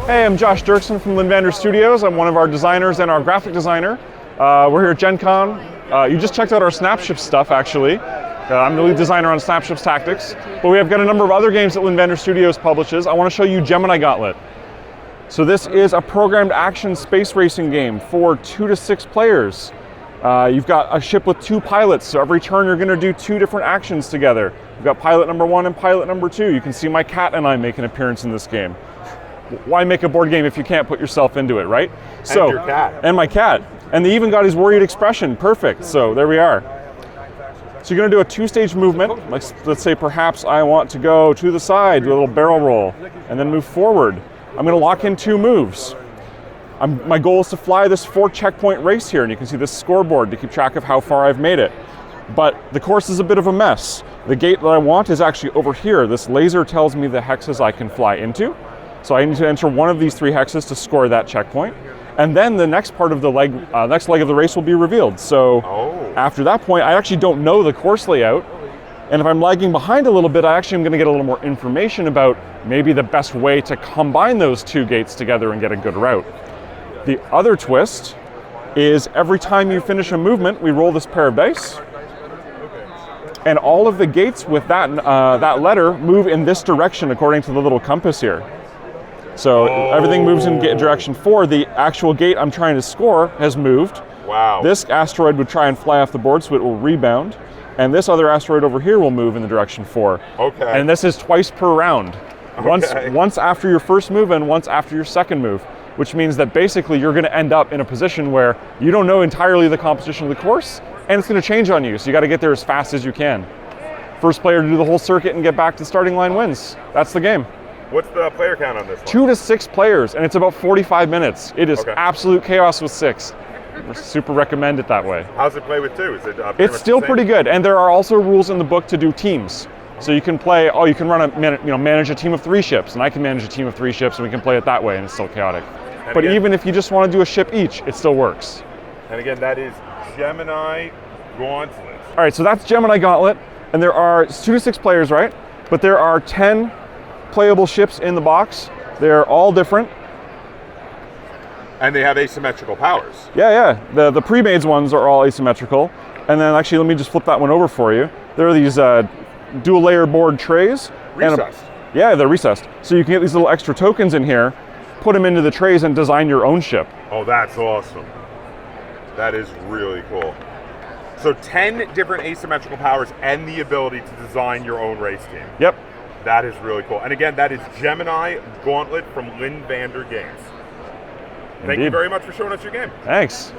Hey, I'm Josh Dirksen from Linvander Studios. I'm one of our designers and our graphic designer. We're here at Gen Con. You just checked out our Snapshift stuff, actually. I'm the lead designer on Snapshift's Tactics, but we have got a number of other games that Linvander Studios publishes. I want to show you Gemini Gauntlet. So this is a programmed action space racing game for 2 to 6 players. You've got a ship with 2 pilots, so every turn you're going to do 2 different actions together. You've got pilot number 1 and pilot number 2. You can see my cat and I make an appearance in this game. Why make a board game if you can't put yourself into it, right? And your cat. And my cat. And they even got his worried expression. Perfect. So there we are. So you're going to do a 2-stage movement. Let's say perhaps I want to go to the side, do a little barrel roll, and then move forward. I'm going to lock in 2 moves. My goal is to fly this 4-checkpoint race here, and you can see this scoreboard to keep track of how far I've made it. But the course is a bit of a mess. The gate that I want is actually over here. This laser tells me the hexes I can fly into. So I need to enter one of these 3 hexes to score that checkpoint. And then the next part of the next leg of the race will be revealed. So after that point, I actually don't know the course layout. And if I'm lagging behind a little bit, I actually am going to get a little more information about maybe the best way to combine those 2 gates together and get a good route. The other twist is every time you finish a movement, we roll this pair of dice. And all of the gates with that letter move in this direction according to the little compass here. So everything moves in direction 4. The actual gate I'm trying to score has moved. Wow. This asteroid would try and fly off the board, so it will rebound. And this other asteroid over here will move in the direction 4. Okay. And this is twice per round. Okay. Once after your first move and once after your second move, which means that basically you're going to end up in a position where you don't know entirely the composition of the course, and it's going to change on you. So you got to get there as fast as you can. First player to do the whole circuit and get back to the starting line wins. That's the game. What's the player count on this one? 2 to 6 players, and it's about 45 minutes. It is absolute chaos with 6. I super recommend it that way. How's it play with 2? Is it it's still pretty good, and there are also rules in the book to do teams. So you can play. You can manage a team of 3 ships, and I can manage a team of 3 ships, and we can play it that way, and it's still chaotic. And but again, even if you just want to do a ship each, it still works. And again, that is Gemini Gauntlet. All right, so that's Gemini Gauntlet, and there are 2 to 6 players, right? But there are 10 playable ships in the box. They're all different. And they have asymmetrical powers. Yeah. The pre-made ones are all asymmetrical. And then actually, let me just flip that one over for you. There are these dual layer board trays. Recessed. They're recessed. So you can get these little extra tokens in here, put them into the trays and design your own ship. Oh, that's awesome. That is really cool. So 10 different asymmetrical powers and the ability to design your own race team. Yep. That is really cool. And again, that is Gemini Gauntlet from Linvander Games. Thank you very much for showing us your game. Thanks.